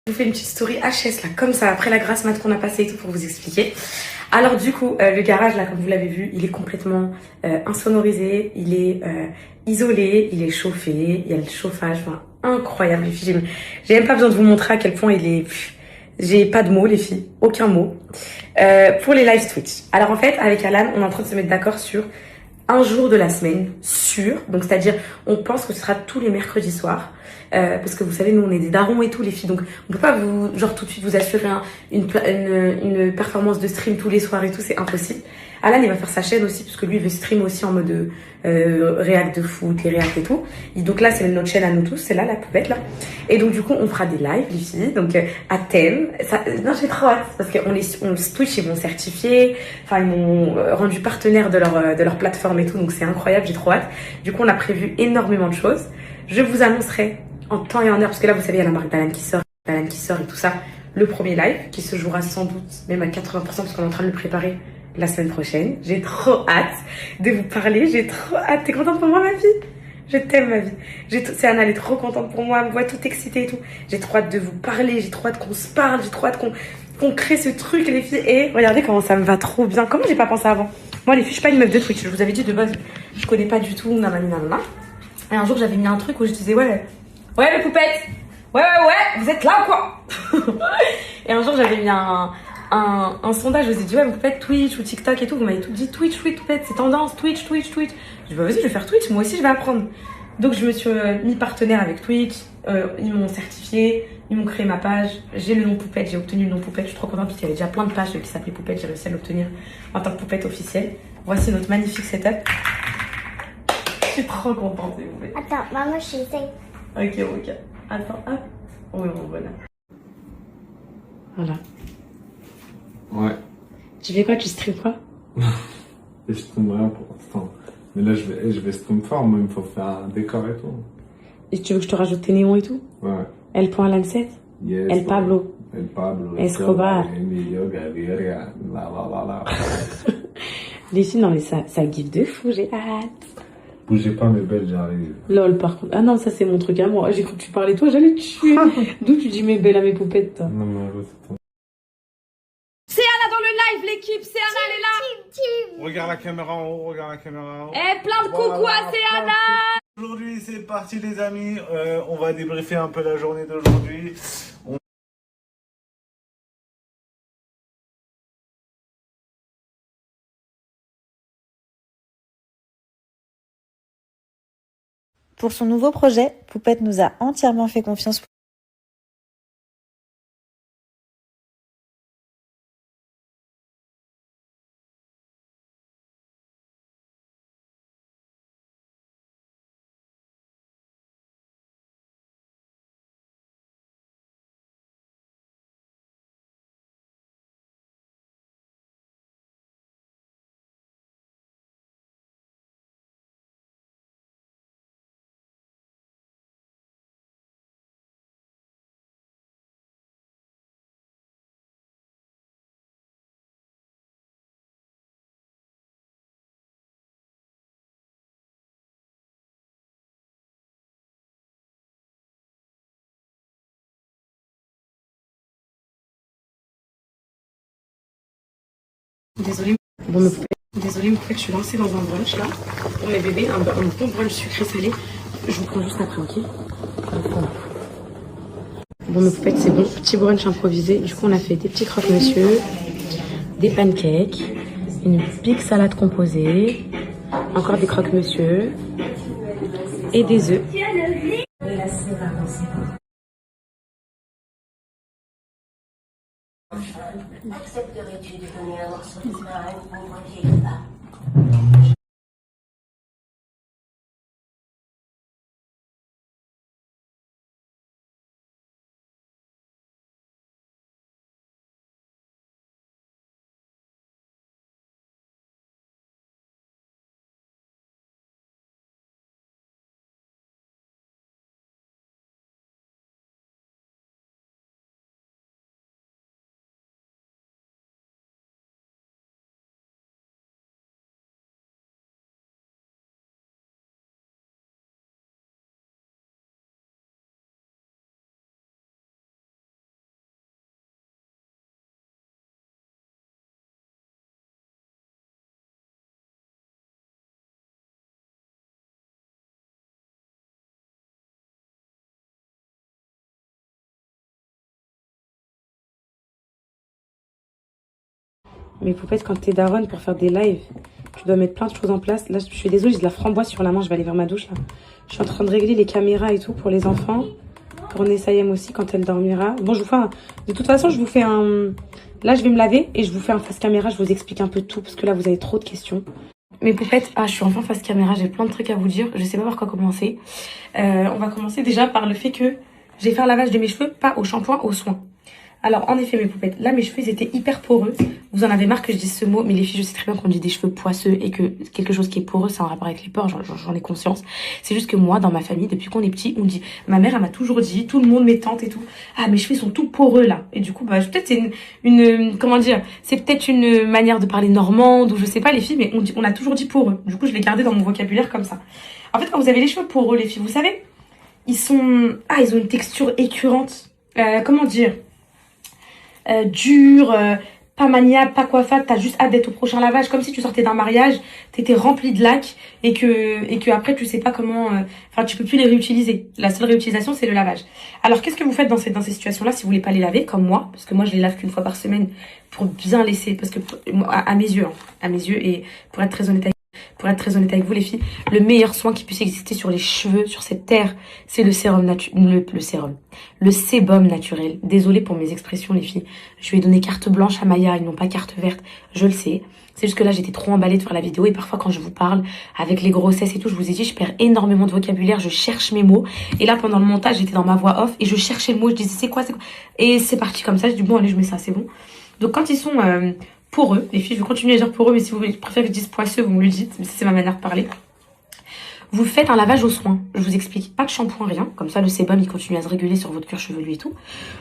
Je vous fais une petite story HS là, comme ça, après la grasse mat qu'on a passée et tout pour vous expliquer. Alors du coup, le garage là, comme vous l'avez vu, il est complètement insonorisé, il est isolé, il est chauffé, il y a le chauffage, enfin incroyable les filles. J'ai même pas besoin de vous montrer à quel point il est... J'ai pas de mots les filles, aucun mot. Pour les live Twitch. Alors en fait, avec Alan, on est en train de se mettre d'accord sur un jour de la semaine sûr, donc c'est-à-dire on pense que ce sera tous les mercredis soirs, parce que vous savez nous on est des darons et tout les filles, donc on peut pas vous genre tout de suite vous assurer une performance de stream tous les soirs et tout, c'est impossible. Alan il va faire sa chaîne aussi parce que lui il veut stream aussi en mode réact de foot, les réacts et tout. Et donc là c'est notre chaîne à nous tous, c'est là la poubelle là. Et donc du coup on fera des lives les filles, donc à thème. Ça, non j'ai trop hâte parce qu'on on Twitch ils m'ont certifié, enfin ils m'ont rendu partenaire de leur plateforme et tout, donc c'est incroyable, j'ai trop hâte. Du coup on a prévu énormément de choses. Je vous annoncerai en temps et en heure parce que là vous savez il y a la marque d'Alan qui sort et tout ça. Le premier live qui se jouera sans doute même à 80% parce qu'on est en train de le préparer la semaine prochaine. J'ai trop hâte de vous parler, j'ai trop hâte. T'es contente pour moi ma fille? Je t'aime ma vie. C'est Anna, elle est trop contente pour moi, elle me voit toute excitée et tout. J'ai trop hâte de vous parler, j'ai trop hâte qu'on se parle, j'ai trop hâte qu'on crée ce truc les filles. Et regardez comment ça me va trop bien. Comment j'ai pas pensé avant? Moi les filles, je suis pas une meuf de Twitch, je vous avais dit de base, je connais pas du tout, nanana. Et un jour j'avais mis un truc où je disais ouais les poupettes, ouais, vous êtes là ou quoi? Et un jour j'avais mis un sondage, je vous ai dit ouais, vous faites Twitch ou TikTok et tout, vous m'avez tout dit Twitch, c'est tendance, Twitch. Je dis bah vas-y, je vais faire Twitch, moi aussi je vais apprendre. Donc je me suis mis partenaire avec Twitch, ils m'ont certifié, ils m'ont créé ma page, j'ai le nom Poupette, j'ai obtenu le nom Poupette, je suis trop contente parce qu'il y avait déjà plein de pages qui s'appelaient Poupette, j'ai réussi à l'obtenir en tant que Poupette officielle. Voici notre magnifique setup. Je suis trop contente, s'il vous plaît. Attends, maman, je sais. Ok. Attends, hop. Oui, bon, voilà. Voilà. Ouais. Tu fais quoi? Tu stream quoi? Et je stream rien pour l'instant. Mais là, je vais stream fort, moi, il me faut faire un décor et tout. Et tu veux que je te rajoute tes néons et tout? Ouais. El.Lancet? Yes, El Pablo? El Pablo. Escobar. Emilio Gaviria. La. Les filles, non mais ça give de fou, j'ai hâte. Bougez pas, mes belles, j'arrive. Lol, par contre. Ah non, ça c'est mon truc à moi. J'ai cru que tu parlais toi, j'allais te tuer. D'où tu dis mes belles à mes poupettes, toi? Non, mais c'est ton... C'est Anna dans le live, l'équipe, c'est Anna, elle est là. Team. Regarde la caméra en haut, Eh, plein de coucou à c'est Anna. Aujourd'hui, c'est parti, les amis. On va débriefer un peu la journée d'aujourd'hui. Pour son nouveau projet, Poupette nous a entièrement fait confiance. Désolée. Bon, mes poupettes, je suis lancée dans un brunch là. Pour mes bébés, un bon brunch sucré-salé. Je vous prends juste après, ok? Bon, mes poupettes, c'est bon. Petit brunch improvisé. Du coup, on a fait des petits croque-monsieur, des pancakes, une big salade composée, encore des croque-monsieur et des œufs. Accepterais-tu de donner un morceau de pain à une pauvre vieille femme? Mais poupettes, quand t'es daronne pour faire des lives, tu dois mettre plein de choses en place. Là, je suis désolée, j'ai de la framboise sur la main, je vais aller vers ma douche, là. Je suis en train de régler les caméras et tout pour les enfants. Pour Nessayem aussi, quand elle dormira. Bon, je vous fais un... De toute façon, je vous fais un... Là, je vais me laver et je vous fais un face caméra, je vous explique un peu tout, parce que là, vous avez trop de questions. Mes poupettes, je suis enfin face caméra, j'ai plein de trucs à vous dire, je sais pas par quoi commencer. On va commencer déjà par le fait que j'ai fait un lavage de mes cheveux, pas au shampoing, au soin. Alors, en effet, mes poupettes, là, mes cheveux, ils étaient hyper poreux. Vous en avez marre que je dise ce mot, mais les filles, je sais très bien qu'on dit des cheveux poisseux et que quelque chose qui est poreux, c'est en rapport avec les pores, j'en ai conscience. C'est juste que moi, dans ma famille, depuis qu'on est petit, on dit, ma mère, elle m'a toujours dit, tout le monde, mes tantes et tout, mes cheveux sont tout poreux, là. Et du coup, peut-être c'est comment dire, c'est peut-être une manière de parler normande, ou je sais pas, les filles, mais on a toujours dit poreux. Du coup, je l'ai gardé dans mon vocabulaire comme ça. En fait, quand vous avez les cheveux poreux, les filles, vous savez, ils ont une texture écurante. Comment dire? Dur, pas maniable, pas coiffable, t'as juste hâte d'être au prochain lavage, comme si tu sortais d'un mariage, t'étais rempli de lac et que après tu sais pas comment, tu peux plus les réutiliser. La seule réutilisation c'est le lavage. Alors qu'est-ce que vous faites dans ces situations-là si vous voulez pas les laver comme moi, parce que moi je les lave qu'une fois par semaine pour bien laisser, parce que à mes yeux et pour être très honnête avec vous les filles, le meilleur soin qui puisse exister sur les cheveux, sur cette terre, c'est le sébum naturel. Désolée pour mes expressions les filles. Je lui ai donné carte blanche à Maya, ils n'ont pas carte verte, je le sais. C'est juste que là j'étais trop emballée de faire la vidéo et parfois quand je vous parle avec les grossesses et tout, je vous ai dit, je perds énormément de vocabulaire, je cherche mes mots. Et là pendant le montage, j'étais dans ma voix off et je cherchais le mot, je disais c'est quoi. Et c'est parti comme ça, je dis bon allez je mets ça, c'est bon. Donc quand ils sont poreux, les filles, je vais continuer à dire poreux, mais si vous préférez que je dise poisseux, vous me le dites, mais c'est ma manière de parler. Vous faites un lavage au soin, je vous explique, pas de shampoing, rien, comme ça le sébum il continue à se réguler sur votre cuir chevelu et tout.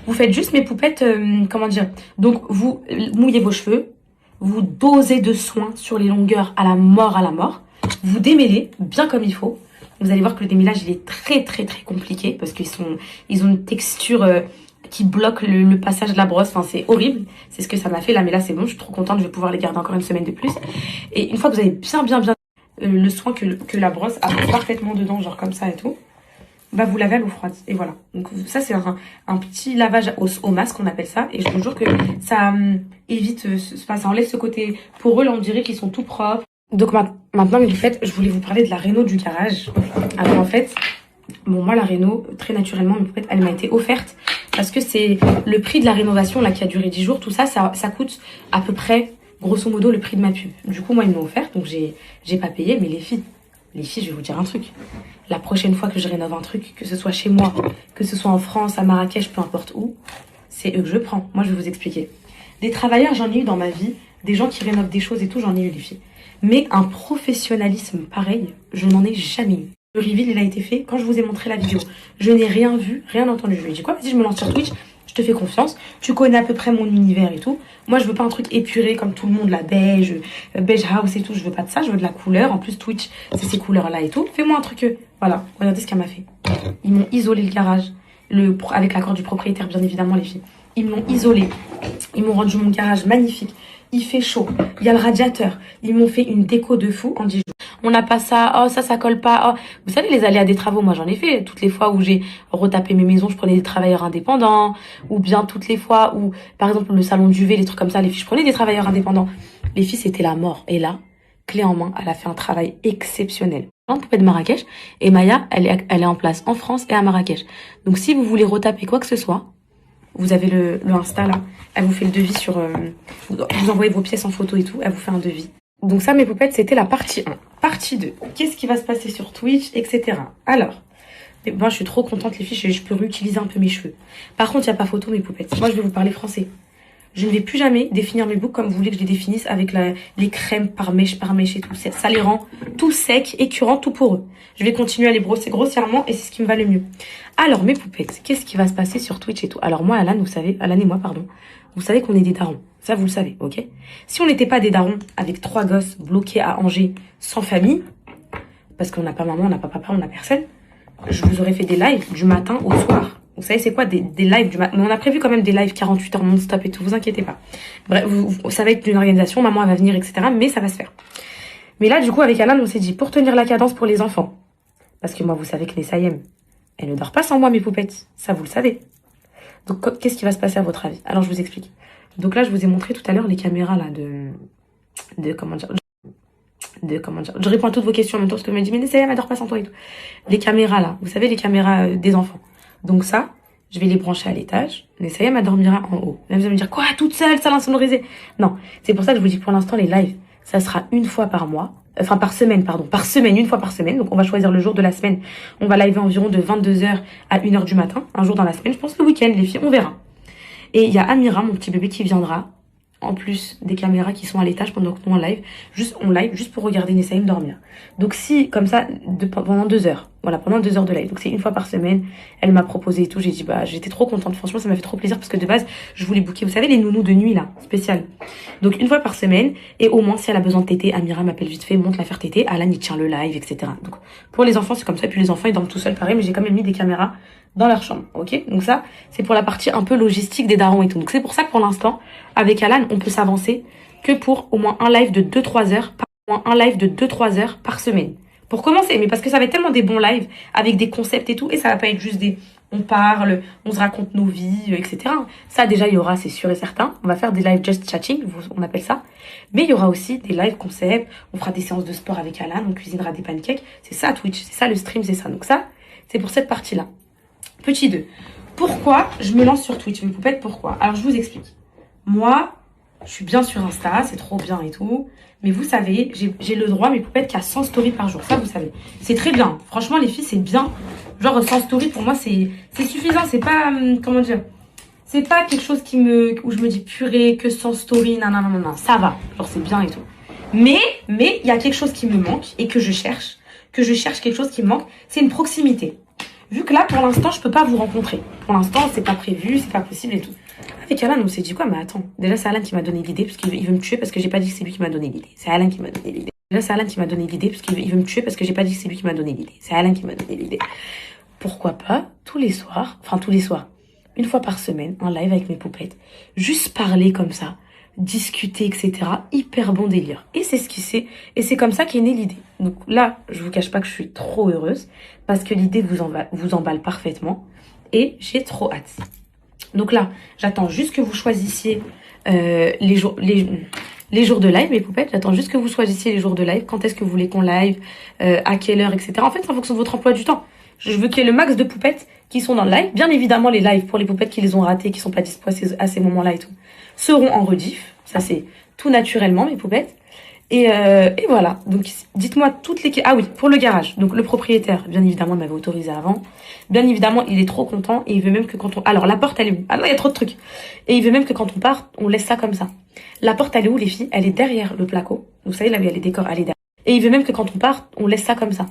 Vous faites juste mes poupettes, comment dire, donc vous mouillez vos cheveux, vous dosez de soin sur les longueurs à la mort, vous démêlez bien comme il faut. Vous allez voir que le démêlage il est très très très compliqué parce qu'ils ont une texture qui bloque le passage de la brosse, enfin c'est horrible, c'est ce que ça m'a fait là, mais là c'est bon, je suis trop contente, je vais pouvoir les garder encore une semaine de plus. Et une fois que vous avez bien le soin que la brosse a parfaitement dedans, genre comme ça et tout, vous lavez à l'eau froide, et voilà. Donc ça c'est un petit lavage au masque, on appelle ça, et je vous jure que ça évite, ça enlève ce côté poreux, là on dirait qu'ils sont tout propres. Donc maintenant, en fait, je voulais vous parler de la réno du garage. Alors en fait, bon moi la réno, très naturellement, elle m'a été offerte, parce que c'est le prix de la rénovation là qui a duré 10 jours, tout ça, ça coûte à peu près, grosso modo, le prix de ma pub. Du coup, moi, ils m'ont offert, donc j'ai pas payé, mais les filles, je vais vous dire un truc. La prochaine fois que je rénove un truc, que ce soit chez moi, que ce soit en France, à Marrakech, peu importe où, c'est eux que je prends. Moi, je vais vous expliquer. Des travailleurs, j'en ai eu dans ma vie, des gens qui rénovent des choses et tout, j'en ai eu les filles. Mais un professionnalisme pareil, je n'en ai jamais eu. Le reveal, il a été fait quand je vous ai montré la vidéo. Je n'ai rien vu, rien entendu. Je lui ai dit quoi? Vas-y, je me lance sur Twitch, je te fais confiance. Tu connais à peu près mon univers et tout. Moi, je veux pas un truc épuré comme tout le monde, la beige house et tout. Je veux pas de ça, je veux de la couleur. En plus, Twitch, c'est ces couleurs-là et tout. Fais-moi un truc. Voilà, regardez ce qu'elle m'a fait. Ils m'ont isolé le garage, avec l'accord du propriétaire, bien évidemment, les filles. Ils m'ont isolé. Ils m'ont rendu mon garage magnifique. Il fait chaud. Il y a le radiateur. Ils m'ont fait une déco de fou en 10 jours. On n'a pas ça. Oh, ça colle pas. Oh. Vous savez, les aléas des travaux, moi, j'en ai fait. Toutes les fois où j'ai retapé mes maisons, je prenais des travailleurs indépendants. Ou bien toutes les fois où, par exemple, le salon d'UV, les trucs comme ça, les filles, je prenais des travailleurs indépendants. Les filles, c'était la mort. Et là, clé en main, elle a fait un travail exceptionnel. On pouvait de Marrakech. Et Maya, elle est en place en France et à Marrakech. Donc, si vous voulez retaper quoi que ce soit, vous avez le Insta là, elle vous fait le devis sur... vous envoyez vos pièces en photo et tout, elle vous fait un devis. Donc ça, mes poupettes, c'était la partie 1. Partie 2, qu'est-ce qui va se passer sur Twitch, etc. Alors, moi je suis trop contente les filles, je peux réutiliser un peu mes cheveux. Par contre, il n'y a pas photo mes poupettes. Moi je vais vous parler français. Je ne vais plus jamais définir mes boucles comme vous voulez que je les définisse avec les crèmes par mèche et tout. Ça les rend tout secs, écœurants, tout poreux. Je vais continuer à les brosser grossièrement et c'est ce qui me va le mieux. Alors mes poupettes, qu'est-ce qui va se passer sur Twitch et tout? Alors moi, Alan, vous savez, Alan et moi, pardon, vous savez qu'on est des darons. Ça, vous le savez, ok? Si on n'était pas des darons avec 3 gosses bloqués à Angers, sans famille, parce qu'on n'a pas maman, on n'a pas papa, on n'a personne, je vous aurais fait des lives du matin au soir. Vous savez c'est quoi des lives du matin? Mais on a prévu quand même des lives 48 heures non-stop et tout, vous inquiétez pas. Bref, ça va être une organisation, maman elle va venir, etc. Mais ça va se faire. Mais là, du coup, avec Alan, on s'est dit, pour tenir la cadence pour les enfants, parce que moi, vous savez que Nessayem, elle ne dort pas sans moi, mes poupettes. Ça, vous le savez. Donc, qu'est-ce qui va se passer à votre avis? Alors, je vous explique. Donc là, je vous ai montré tout à l'heure les caméras là comment dire, je réponds à toutes vos questions en même temps parce que je me dis, mais ça elle m'adore pas sans toi et tout. Les caméras là, vous savez, les caméras des enfants. Donc ça, je vais les brancher à l'étage. Nessaya m'adormira en haut. Là, vous allez me dire, quoi, toute seule, salle insonorisée? Non, c'est pour ça que je vous dis que pour l'instant, les lives, ça sera une fois par mois. Enfin, par semaine, une fois par semaine. Donc, on va choisir le jour de la semaine. On va liver environ de 22h à 1h du matin. Un jour dans la semaine. Je pense le week-end, les filles, on verra. Et il y a Amira, mon petit bébé, qui viendra. En plus des caméras qui sont à l'étage pendant que nous on live juste pour regarder Nessaïm dormir. Donc si, comme ça, pendant 2 heures, voilà, pendant 2 heures de live, donc c'est une fois par semaine, elle m'a proposé et tout, j'ai dit, bah, j'étais trop contente, franchement, ça m'a fait trop plaisir, parce que de base, je voulais booker, vous savez, les nounous de nuit, là, spéciales. Donc une fois par semaine, et au moins, si elle a besoin de téter, Amira m'appelle vite fait, monte la faire téter, Alan, il tient le live, etc. Donc, pour les enfants, c'est comme ça, et puis les enfants, ils dorment tout seuls, pareil, mais j'ai quand même mis des caméras dans leur chambre, ok? Donc ça, c'est pour la partie un peu logistique des darons et tout. Donc c'est pour ça que pour l'instant, avec Alan, on peut s'avancer que pour au moins un live de 2-3 heures par semaine. Pour commencer, mais parce que ça va être tellement des bons lives avec des concepts et tout, et ça va pas être juste on parle, on se raconte nos vies, etc. Ça déjà, il y aura, c'est sûr et certain. On va faire des lives just chatting, on appelle ça. Mais il y aura aussi des lives concepts, on fera des séances de sport avec Alan, on cuisinera des pancakes. C'est ça Twitch, c'est ça le stream, c'est ça. Donc ça, c'est pour cette partie-là. Petit 2. Pourquoi je me lance sur Twitch, mes poupettes, pourquoi? Alors, je vous explique. Moi, je suis bien sur Insta, c'est trop bien et tout. Mais vous savez, j'ai le droit, mes poupettes, qu'à 100 stories par jour. Ça, vous savez. C'est très bien. Franchement, les filles, c'est bien. Genre, 100 stories, pour moi, c'est suffisant. C'est pas, comment dire, c'est pas quelque chose où je me dis, purée, que 100 stories, non, ça va. Genre, c'est bien et tout. Mais, il y a quelque chose qui me manque et que je cherche quelque chose qui me manque, c'est une proximité. Vu que là, pour l'instant, je peux pas vous rencontrer. Pour l'instant, c'est pas prévu, c'est pas possible et tout. Avec Alan, on s'est dit quoi? Mais attends, déjà, c'est Alan qui m'a donné l'idée, parce qu'il veut me tuer, parce que j'ai pas dit que c'est lui qui m'a donné l'idée. C'est Alan qui m'a donné l'idée. Déjà, c'est Alan qui m'a donné l'idée, parce qu'il veut me tuer, parce que j'ai pas dit que c'est lui qui m'a donné l'idée. C'est Alan qui m'a donné l'idée. Pourquoi pas, tous les soirs, une fois par semaine, un live avec mes poupettes, juste parler comme ça, discuter, etc. Hyper bon délire. Et c'est comme ça qu'est née l'idée. Donc là, je vous cache pas que je suis trop heureuse parce que l'idée vous emballe parfaitement et j'ai trop hâte. Donc là, j'attends juste que vous choisissiez les jours de live, mes poupettes. J'attends juste que vous choisissiez les jours de live. Quand est-ce que vous voulez qu'on live, à quelle heure, etc. En fait, c'est en fonction de votre emploi du temps. Je veux qu'il y ait le max de poupettes qui sont dans le live. Bien évidemment, les lives pour les poupettes qui les ont ratés, qui sont pas dispo à ces moments-là et tout, seront en rediff. Ça, c'est tout naturellement, mes poupettes. Et voilà. Donc, dites-moi toutes les... Ah oui, pour le garage. Donc, le propriétaire, bien évidemment, m'avait autorisé avant. Bien évidemment, il est trop content et il veut même que quand on... Alors, la porte, elle est où? Ah non, il y a trop de trucs. Et il veut même que quand on part, on laisse ça comme ça. La porte, elle est où, les filles? Elle est derrière le placo. Vous savez, là où il y a les décors, elle est derrière. Et il veut même que quand on part, on laisse ça comme ça.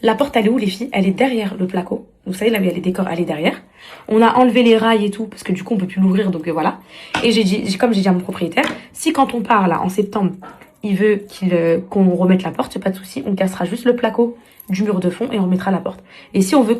La porte, elle est où, les filles? Elle est derrière le placo. Vous savez, là où il y a les décors, elle est derrière. On a enlevé les rails et tout, parce que du coup, on peut plus l'ouvrir, donc voilà. Et comme j'ai dit à mon propriétaire, si quand on part, là, en septembre, il veut qu'on remette la porte, c'est pas de souci, on cassera juste le placo du mur de fond et on remettra la porte. Et si on veut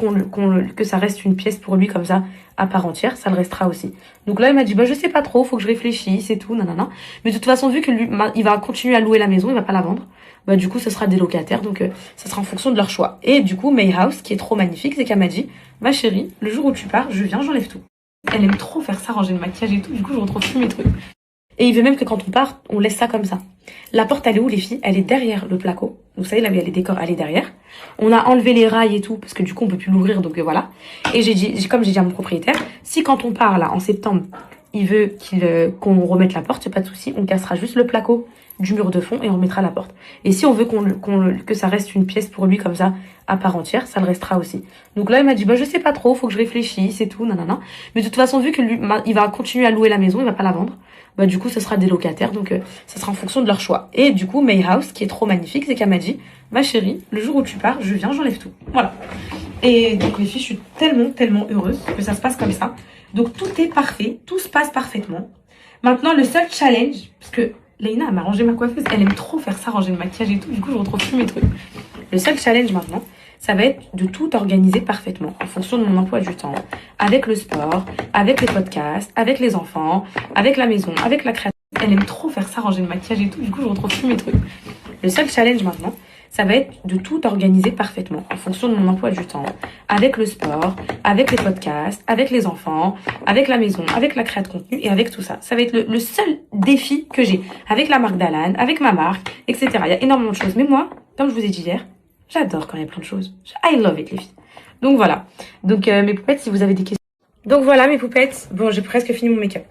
que ça reste une pièce pour lui comme ça, à part entière, ça le restera aussi. Donc là, il m'a dit, bah, je sais pas trop, faut que je réfléchisse et tout, nanana. Mais de toute façon, vu que lui, il va continuer à louer la maison, il va pas la vendre, bah, du coup, ce sera des locataires, donc, ça sera en fonction de leur choix. Et du coup, Mayhouse, qui est trop magnifique, c'est qu'elle m'a dit, ma chérie, le jour où tu pars, je viens, j'enlève tout. Elle aime trop faire ça, ranger le maquillage et tout, du coup, je retrouve plus mes trucs. Et il veut même que quand on part, on laisse ça comme ça. La porte, elle est où, les filles? Elle est derrière le placo. Vous savez, là où il y a les décors, elle est derrière. On a enlevé les rails et tout, parce que du coup, on peut plus l'ouvrir, donc voilà. Et comme j'ai dit à mon propriétaire, si quand on part, là, en septembre, il veut qu'on remette la porte, c'est pas de souci, on cassera juste le placo du mur de fond et on remettra la porte. Et si on veut que ça reste une pièce pour lui comme ça, à part entière, ça le restera aussi. Donc là, il m'a dit, bah, je sais pas trop, faut que je réfléchisse et tout, nanana. Mais de toute façon, vu que lui, il va continuer à louer la maison, il va pas la vendre, bah, du coup, ce sera des locataires, donc, ça sera en fonction de leur choix. Et du coup, Mayhouse, qui est trop magnifique, c'est qu'elle m'a dit, ma chérie, le jour où tu pars, je viens, j'enlève tout. Voilà. Et donc, les filles, je suis tellement, tellement heureuse que ça se passe comme ça. Donc, tout est parfait, tout se passe parfaitement. Maintenant, le seul challenge, parce que Leïna m'a rangé ma coiffeuse, elle aime trop faire ça, ranger le maquillage et tout, du coup, je retrouve plus mes trucs. Le seul challenge maintenant, ça va être de tout organiser parfaitement, en fonction de mon emploi du temps, avec le sport, avec les podcasts, avec les enfants, avec la maison, avec la création. Elle aime trop faire ça, ranger le maquillage et tout, du coup, je retrouve plus mes trucs. Le seul challenge maintenant, ça va être de tout organiser parfaitement en fonction de mon emploi du temps, avec le sport, avec les podcasts, avec les enfants, avec la maison, avec la création de contenu et avec tout ça. Ça va être le seul défi que j'ai avec la marque d'Alan, avec ma marque, etc. Il y a énormément de choses. Mais moi, comme je vous ai dit hier, j'adore quand il y a plein de choses. I love it, les filles. Donc voilà. Donc mes poupettes, si vous avez des questions. Donc voilà mes poupettes. Bon, j'ai presque fini mon make-up.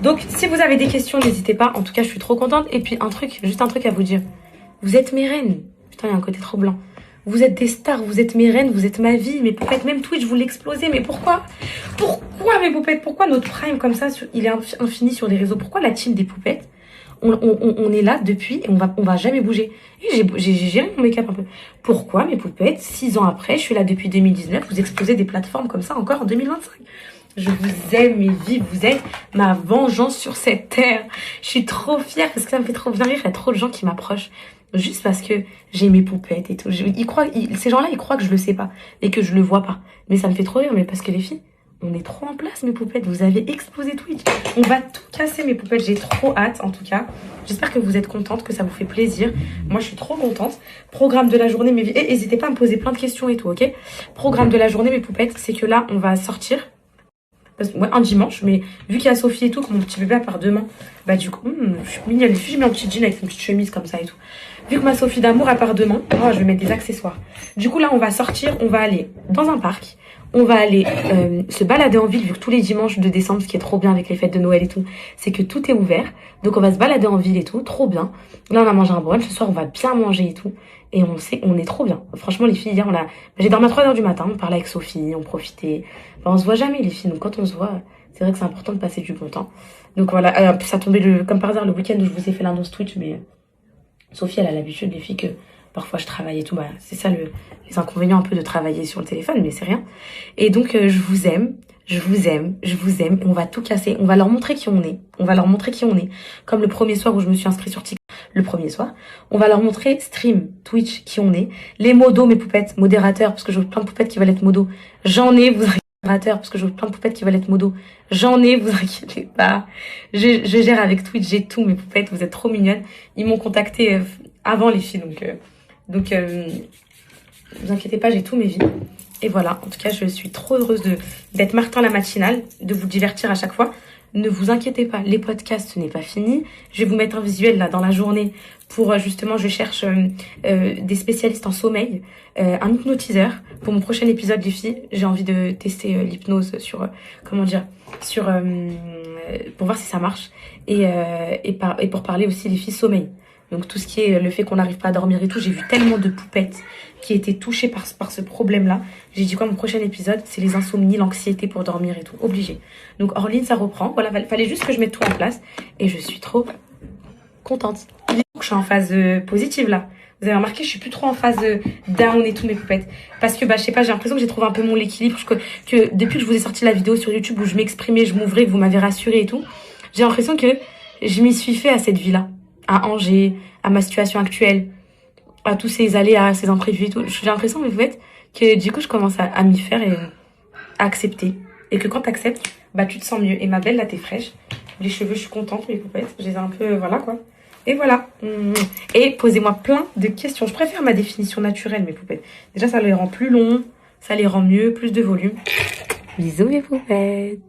Donc si vous avez des questions, n'hésitez pas. En tout cas, je suis trop contente. Et puis juste un truc à vous dire. Vous êtes mes reines. Putain, il y a un côté trop blanc. Vous êtes des stars, vous êtes mes reines, vous êtes ma vie. Mes poupettes, même Twitch, vous l'explosez. Mais pourquoi? Pourquoi mes poupettes? Pourquoi notre prime comme ça, il est infini sur les réseaux? Pourquoi la team des poupettes, on est là depuis et on va jamais bouger. Et j'ai géré mon make-up un peu. Pourquoi mes poupettes, 6 ans après, je suis là depuis 2019, vous explosez des plateformes comme ça encore en 2025? Je vous aime, mes vies, vous êtes ma vengeance sur cette terre. Je suis trop fière parce que ça me fait trop bien rire. Il y a trop de gens qui m'approchent juste parce que j'ai mes poupettes et tout. Ces gens-là, ils croient que je le sais pas et que je le vois pas. Mais ça me fait trop rire, mais parce que les filles, on est trop en place, mes poupettes. Vous avez explosé Twitch. On va tout casser, mes poupettes. J'ai trop hâte, en tout cas. J'espère que vous êtes contentes, que ça vous fait plaisir. Moi, je suis trop contente. Programme de la journée, mes vies. Et n'hésitez pas à me poser plein de questions et tout, ok? Programme de la journée, mes poupettes, c'est que là, on va sortir. Ouais, un dimanche, mais vu qu'il y a Sophie et tout, que mon petit bébé part demain, bah du coup, je suis mignonne. Les filles, j'ai mis un petit jean avec une petite chemise comme ça et tout. Vu que ma Sophie d'amour, elle part demain, oh, je vais mettre des accessoires. Du coup, là, on va sortir, on va aller dans un parc. On va aller se balader en ville, vu que tous les dimanches de décembre, ce qui est trop bien avec les fêtes de Noël et tout, c'est que tout est ouvert. Donc on va se balader en ville et tout, trop bien. Là, on a mangé un brunch, ce soir, on va bien manger et tout. Et on est trop bien. Franchement, les filles, hier, j'ai dormi à 3h du matin, on parlait avec Sophie, on profitait. Enfin, on se voit jamais, les filles. Donc quand on se voit, c'est vrai que c'est important de passer du bon temps. Donc voilà, ça tombait comme par hasard le week-end où je vous ai fait l'annonce Twitch, mais Sophie, elle a l'habitude, les filles, que parfois je travaille et tout. Bah, c'est ça les inconvénients un peu de travailler sur le téléphone, mais c'est rien. Et donc, je vous aime, je vous aime, je vous aime. On va tout casser. On va leur montrer qui on est. On va leur montrer qui on est. Comme le premier soir où je me suis inscrite sur TikTok. Le premier soir. On va leur montrer stream, Twitch, qui on est. Les modos, mes poupettes, modérateurs, parce que je veux plein de poupettes qui veulent être modos. J'en ai, vous modérateurs, parce que je veux plein de poupettes qui veulent être modos. J'en ai, vous inquiétez pas. Je gère avec Twitch, j'ai tout, mes poupettes. Vous êtes trop mignonnes. Ils m'ont contacté avant, les filles, donc vous inquiétez pas, j'ai tous mes vies. Et voilà, en tout cas, je suis trop heureuse d'être Martin la matinale, de vous divertir à chaque fois. Ne vous inquiétez pas, les podcasts, ce n'est pas fini. Je vais vous mettre un visuel là dans la journée pour justement, je cherche des spécialistes en sommeil, un hypnotiseur. Pour mon prochain épisode, les filles, j'ai envie de tester l'hypnose sur, pour voir si ça marche. Et pour parler aussi, les filles, sommeil. Donc tout ce qui est le fait qu'on n'arrive pas à dormir et tout, j'ai vu tellement de poupettes qui étaient touchées par ce problème-là. J'ai dit quoi, mon prochain épisode, c'est les insomnies, l'anxiété pour dormir et tout, obligé. Donc Orline, ça reprend. Voilà, fallait juste que je mette tout en place et je suis trop contente. Je suis en phase positive là. Vous avez remarqué, je suis plus trop en phase down et tout, mes poupettes. Parce que, je sais pas, j'ai l'impression que j'ai trouvé un peu mon équilibre. Que depuis que je vous ai sorti la vidéo sur YouTube où je m'exprimais, je m'ouvrais, que vous m'avez rassuré et tout, j'ai l'impression que je m'y suis fait à cette vie-là. À Angers, à ma situation actuelle, à tous ces aléas, ces imprévus et tout. J'ai l'impression, mes poupettes, que du coup, je commence à m'y faire et à accepter. Et que quand t'acceptes, tu te sens mieux. Et ma belle, là, t'es fraîche. Les cheveux, je suis contente, mes poupettes. Je les ai un peu, voilà, quoi. Et voilà. Et posez-moi plein de questions. Je préfère ma définition naturelle, mes poupettes. Déjà, ça les rend plus longs, ça les rend mieux, plus de volume. Bisous, mes poupettes.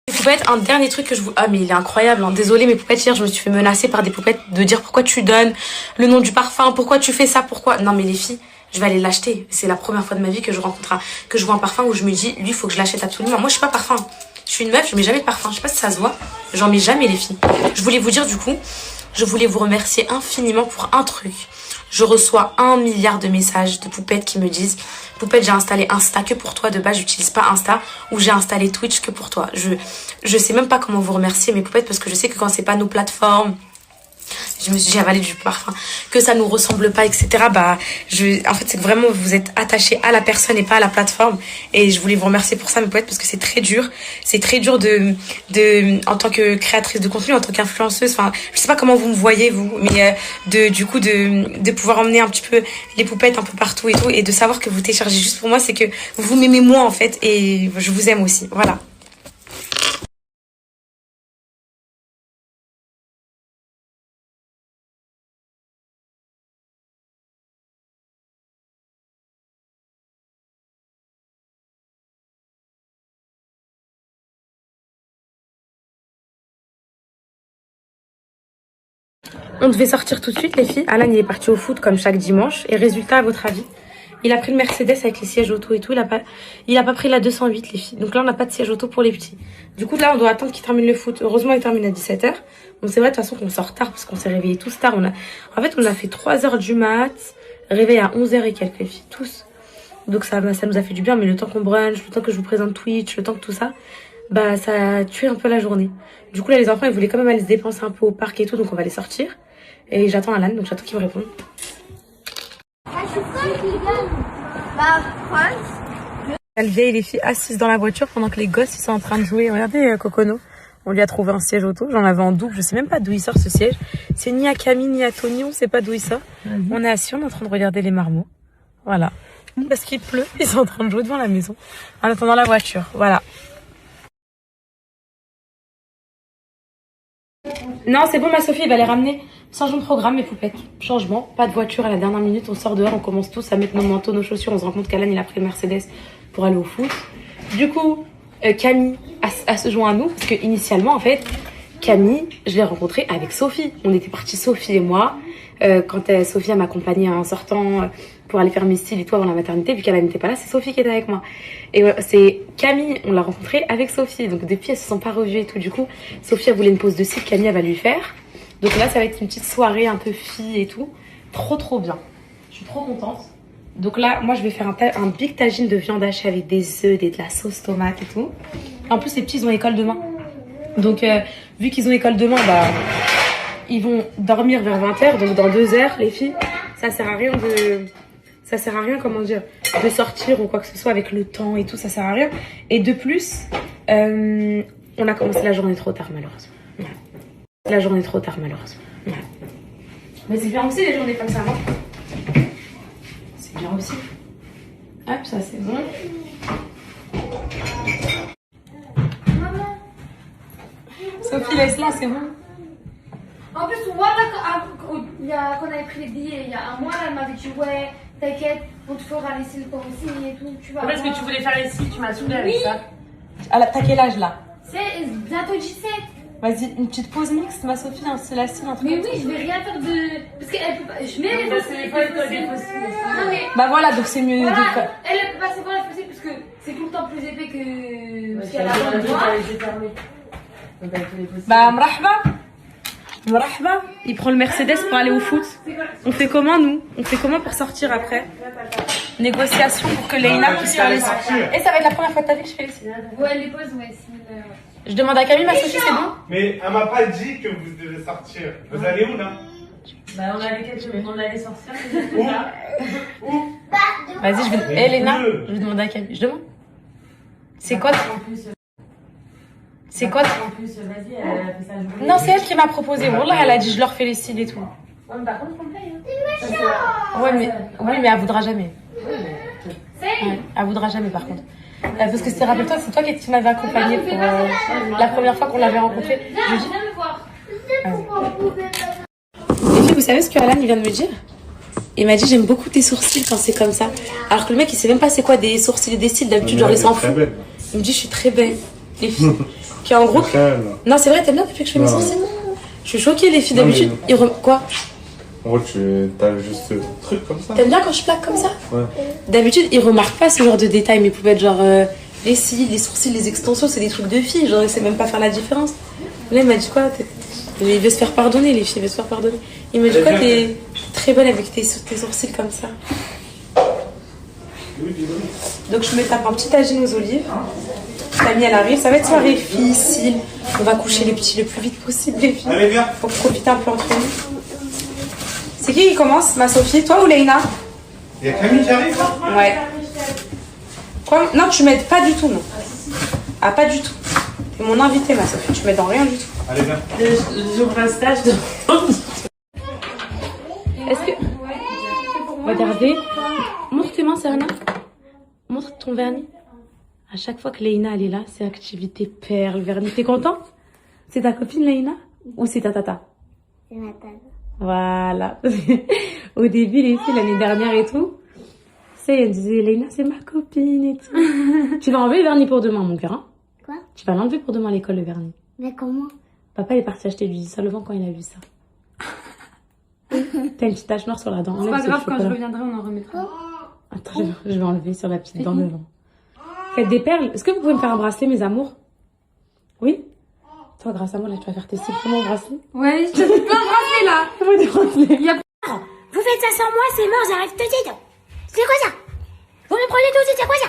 Les poupettes, un dernier truc que je vous... Ah, mais il est incroyable, hein. Désolée, mes poupettes, hier, je me suis fait menacer par des poupettes de dire pourquoi tu donnes le nom du parfum, pourquoi tu fais ça, pourquoi... Non, mais les filles, je vais aller l'acheter. C'est la première fois de ma vie que je vois un parfum où je me dis, lui, il faut que je l'achète absolument. Moi, je suis pas parfum. Je suis une meuf, je mets jamais de parfum. Je sais pas si ça se voit. J'en mets jamais, les filles. Je voulais vous dire, du coup, je voulais vous remercier infiniment pour un truc. Je reçois 1 milliard de messages de poupettes qui me disent « Poupette, j'ai installé Insta que pour toi. De base, j'utilise pas Insta. » Ou « J'ai installé Twitch que pour toi. » Je sais même pas comment vous remercier, mes poupettes, parce que je sais que quand c'est pas nos plateformes, j'ai avalé du parfum, que ça nous ressemble pas, etc. En fait, c'est que vraiment, vous êtes attachés à la personne et pas à la plateforme. Et je voulais vous remercier pour ça, mes poètes, parce que c'est très dur. C'est très dur en tant que créatrice de contenu, en tant qu'influenceuse. Enfin, je sais pas comment vous me voyez, vous, mais de pouvoir emmener un petit peu les poupettes un peu partout et tout, et de savoir que vous téléchargez juste pour moi, c'est que vous m'aimez moi, en fait, et je vous aime aussi. Voilà. On devait sortir tout de suite, les filles. Alan, il est parti au foot comme chaque dimanche. Et résultat, à votre avis, il a pris le Mercedes avec les sièges auto et tout. Il a pas pris la 208, les filles. Donc là, on n'a pas de siège auto pour les petits. Du coup, là, on doit attendre qu'il termine le foot. Heureusement, il termine à 17h. Bon, c'est vrai, de toute façon, qu'on sort tard parce qu'on s'est réveillés tous tard. En fait, on a fait 3h du mat. Réveil à 11h et quelques, les filles. Tous. Donc ça nous a fait du bien. Mais le temps qu'on brunch, le temps que je vous présente Twitch, le temps que tout ça, bah, ça a tué un peu la journée. Du coup, là, les enfants, ils voulaient quand même aller se dépenser un peu au parc et tout. Donc, on va les sortir. Et j'attends Alan. Donc, j'attends qu'il me réponde. Elle vieille les filles assises dans la voiture pendant que les gosses ils sont en train de jouer. Regardez Cocono, on lui a trouvé un siège auto. J'en avais en double, je sais même pas d'où il sort ce siège. C'est ni à Camille ni à Tony, on sait pas d'où il sort. On est assis, on est en train de regarder les marmots. Voilà. Parce qu'il pleut, ils sont en train de jouer devant la maison. En attendant la voiture, voilà. Non, c'est bon, ma Sophie, il va les ramener. Changement de programme, mes poupettes. Changement, pas de voiture à la dernière minute. On sort dehors, on commence tous à mettre nos manteaux, nos chaussures. On se rend compte qu'Alan, il a pris le Mercedes pour aller au foot. Du coup, Camille a se joint à nous. Parce que initialement, en fait, Camille, je l'ai rencontrée avec Sophie. On était partis, Sophie et moi. Quand Sophie m'a accompagnée en sortant pour aller faire mes styles et tout avant la maternité, vu qu'elle n'était pas là, c'est Sophie qui était avec moi. Et c'est Camille, on l'a rencontrée avec Sophie. Donc depuis, elles se sont pas revues et tout. Du coup, Sophie a voulu une pause de cils, Camille elle va lui faire. Donc là, ça va être une petite soirée un peu fille et tout. Trop bien. Je suis trop contente. Donc là, moi, je vais faire un big tagine de viande hachée avec des œufs, de la sauce tomate et tout. En plus, les petits, ils ont école demain. Donc, vu qu'ils ont école demain, bah, ils vont dormir vers 20h. Donc, dans 2 heures, les filles, ça sert à rien, comment dire, de sortir ou quoi que ce soit avec le temps et tout. Ça sert à rien. Et de plus, on a commencé la journée trop tard, malheureusement. Ouais. La journée trop tard, malheureusement. Ouais. Mais c'est bien aussi, les journées comme ça, non? C'est bien aussi. Hop, ça c'est bon. Sophie, laisse-la, c'est bon. En plus, voilà, quand on avait pris les billets il y a un mois, elle m'avait dit ouais, t'inquiète, on te fera les cils comme aussi et tout, tu vois. Parce que tu voulais faire les cils, tu m'as saoulée avec ça. Alors, t'as quel âge là? C'est bientôt 17. Vas-y, une petite pause mixte, ma Sophie, hein, c'est la style, un truc. Mais oui, je vais rien faire de. Parce qu'elle peut pas. Je mets les fossiles. Non, mais. Bah voilà, donc c'est mieux. Voilà, elle peut passer par les fossiles parce que c'est tout le temps plus épais que. Parce qu'elle a le droit. Bah, Mrahba, il prend le Mercedes pour aller au foot. On fait comment, nous? On fait comment pour sortir après? Négociation pour que Leïna puisse faire les cils. Et ça va être la première fois de ta vie que je fais les cils. Ouais, les pauses, ouais, Je demande à Camille, ma Sophie, c'est bon? Mais elle m'a pas dit que vous devez sortir. Vous allez où là? Bah on allait sortir. Où? Vas-y, je vais. Léna, je vais demander à Camille. Je demande. C'est quoi? C'est quoi? En plus, vas-y, elle a fait ça. Non, c'est elle qui m'a proposé. Wallah, elle a dit je leur fais les cils et tout. Ouais, mais par contre, on paye. Hein. Ouais, mais elle voudra jamais. Ouais, elle voudra jamais par contre. Parce que c'était, rappelle-toi, c'est toi qui m'avais accompagnée pour la première fois qu'on l'avait rencontré. Je dis, viens me voir. les filles, vous savez ce que Alan il vient de me dire? Il m'a dit j'aime beaucoup tes sourcils quand c'est comme ça. Alors que le mec il sait même pas c'est quoi des sourcils et des cils, d'habitude genre il s'en fout. Il me dit je suis très belle. Les filles. Qui en gros. Non c'est vrai, t'aimes bien depuis que je fais mes sourcils? Je suis choquée les filles, d'habitude. Quoi? En gros, t'as juste ce truc comme ça. T'aimes bien quand je plaque comme ça? Ouais. D'habitude, ils remarquent pas ce genre de détails, mes poupettes, genre les cils, les sourcils, les extensions, c'est des trucs de filles, genre ils savent même pas faire la différence. Là, il m'a dit quoi? Il veut se faire pardonner, les filles, il veut se faire pardonner. Il m'a dit quoi? T'es très belle avec tes sourcils comme ça. Donc, je me tape un petit tagine aux olives. Camille, elle arrive, ça va être soirée filles, cils. On va coucher les petits le plus vite possible, les filles. Allez, viens. Pour profiter un peu entre nous. C'est qui commence, ma Sophie? Toi ou Leïna? Il y a Camille qui arrive là? Ouais. Quoi? Non, tu m'aides pas du tout, non. Ah, pas du tout. T'es mon invité, ma Sophie. Tu m'aides en rien du tout. Allez, viens. J'ouvre un stage de. Est-ce que. Regardez. Montre tes mains, Serena. Montre ton vernis. À chaque fois que Leïna elle est là, c'est activité perle, vernis. T'es contente? C'est ta copine, Leïna? Ou c'est ta tata? C'est ma tante. Voilà. Au début, les filles, l'année dernière et tout, elle disait, Leïna, c'est ma copine et tout. Tu vas enlever le vernis pour demain, mon cœur, hein? Quoi? Tu vas l'enlever pour demain à l'école, le vernis. Mais comment? Papa est parti acheter du solvant quand il a vu ça. T'as une petite tache noire sur la dent. C'est Enlève pas ce grave, quand je chocolat. reviendrai, on en remettra. Attends, je vais enlever sur la petite dent devant. Faites des perles. Est-ce que vous pouvez me faire un bracelet, mes amours? Oui? Toi, grâce à moi, là, tu vas faire tes cils. Fais-moi un bracelet. Ouais, je te fais plein de bracelets là. Fais-moi des bracelets. Il y a Vous faites ça sans moi, c'est mort, j'arrête tout de suite. C'est quoi ça? Vous me prenez tout de suite, c'est quoi ça?